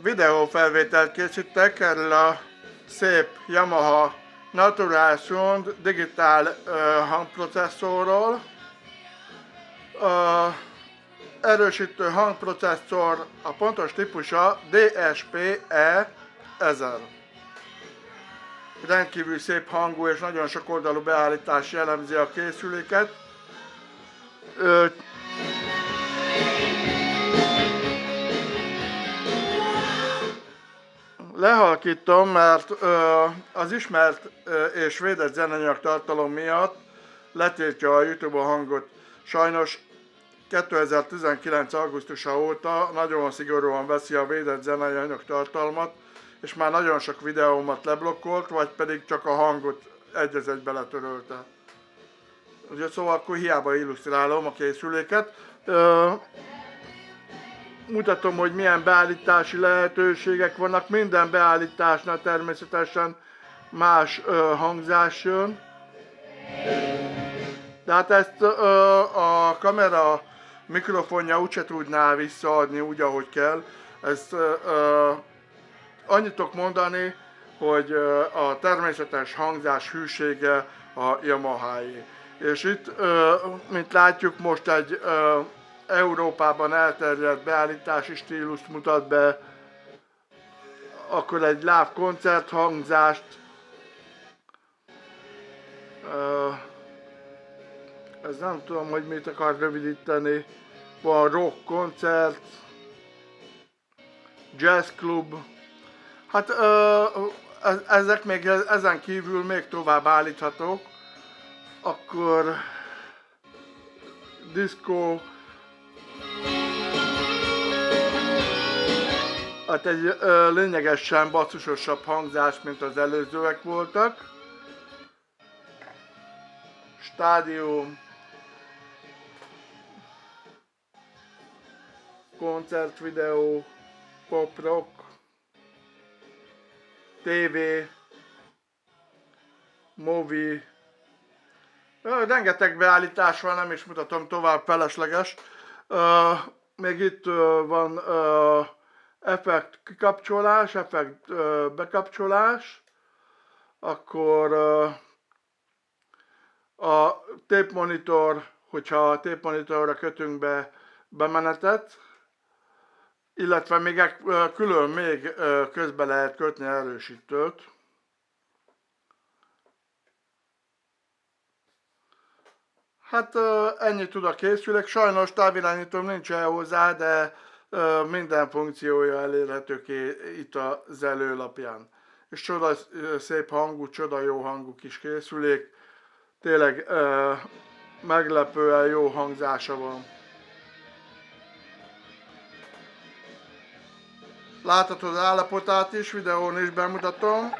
videófelvételt készítek erről a szép Yamaha Natural Sound digitál hangprocesszorról. Erősítő hangprocesszor, a pontos típusa DSP-E 1000. Rendkívül szép hangú és nagyon sok oldalú beállítás jellemzi a készüléket. Lehalkítom, mert az ismert és védett zenanyag tartalom miatt letiltja a YouTube a hangot. Sajnos 2019. augusztusa óta nagyon szigorúan veszi a védett zenanyag tartalmat, és már nagyon sok videómat leblokkolt, vagy pedig csak a hangot egy-egybe letörölte. Ugye, szóval akkor hiába illusztrálom a készüléket. Mutatom, hogy milyen beállítási lehetőségek vannak. Minden beállításnál természetesen más hangzás jön. De hát ezt a kamera mikrofonja úgyse tudná visszaadni úgy, ahogy kell. Ezt annyit tudok mondani, hogy a természetes hangzás hűsége a Yamaháé. És itt, mint látjuk, most egy Európában elterjedt beállítási stílust mutat be, akkor egy live koncert hangzást, ez nem tudom, hogy mit akar rövidíteni, van rock koncert, jazz klub, hát ezek még ezen kívül még tovább állíthatók, akkor diszkó, hát egy lényegesen basszusosabb hangzás, mint az előzőek voltak. Stádium, koncertvideó, pop rock, TV, movie. Rengeteg beállítás van, nem is mutatom tovább, felesleges. Még itt van effekt kikapcsolás, effekt bekapcsolás, akkor a tépmonitor, hogyha a tépmonitorra kötünk be bemenetet, illetve még külön még közbe lehet kötni erősítőt. Hát ennyit tud a készülék, sajnos távirányítóm nincsen hozzá, de minden funkciója elérhető itt az előlapján. És csoda szép hangú, csoda jó hangú kis készülék, tényleg meglepően jó hangzása van. Láthatod az állapotát is, videón is bemutatom.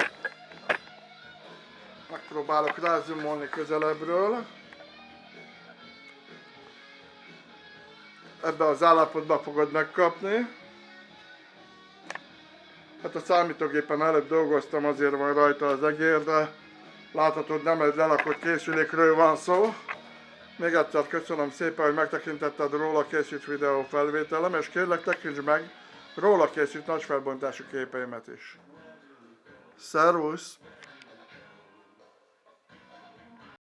Megpróbálok rázumolni közelebbről. Ebben az állapotban fogod megkapni. Hát a számítógépen előbb dolgoztam, azért van rajta az egér, de láthatod, nem egy lelakott készülékről van szó. Még egyszer köszönöm szépen, hogy megtekintetted róla készült videó felvételem, és kérlek, tekints meg róla készült nagy felbontású képeimet is. Szervusz!